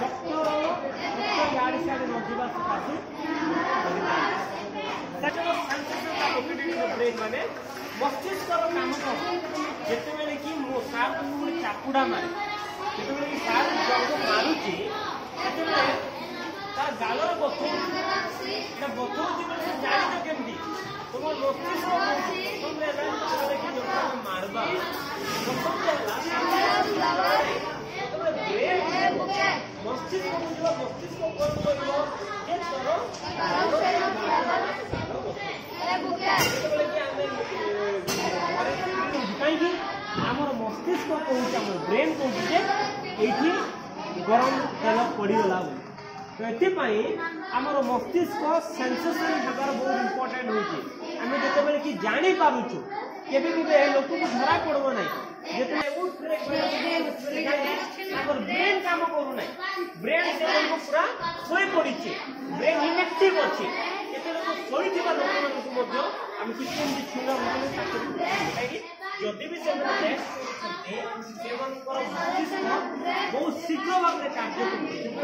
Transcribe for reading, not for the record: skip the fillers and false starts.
रक्त गाड़ी साड़ी नजीवा सकाशु ब्रेन माने मस्तिष्क काम कौन जिते कि मो सार तुमको चापुड़ा मारे जिते कि सार जंग मारुची गालर बथौ जान केमती तुम मस्तिष्क मारवा मस्तिष्क मस्तिष्क कहीं आमर मस्तिष्क कौन ब्रेन कौन ये गरम तेल पड़गला तो ये आमर मस्तिष्क सेंसेशन जगार बहुत इम्पोर्टेंट होती आम जो कि जानी पारुचु केबे केबे लोक को धरा पड़ो ना ब्रेन काम करू ना ब्रेन से पूरा सोई पड़ी ब्रेन इनेक्टिव अच्छी शोई लोक आम किसी कहीं जदि भी बहुत शीघ्र भाव में कार्य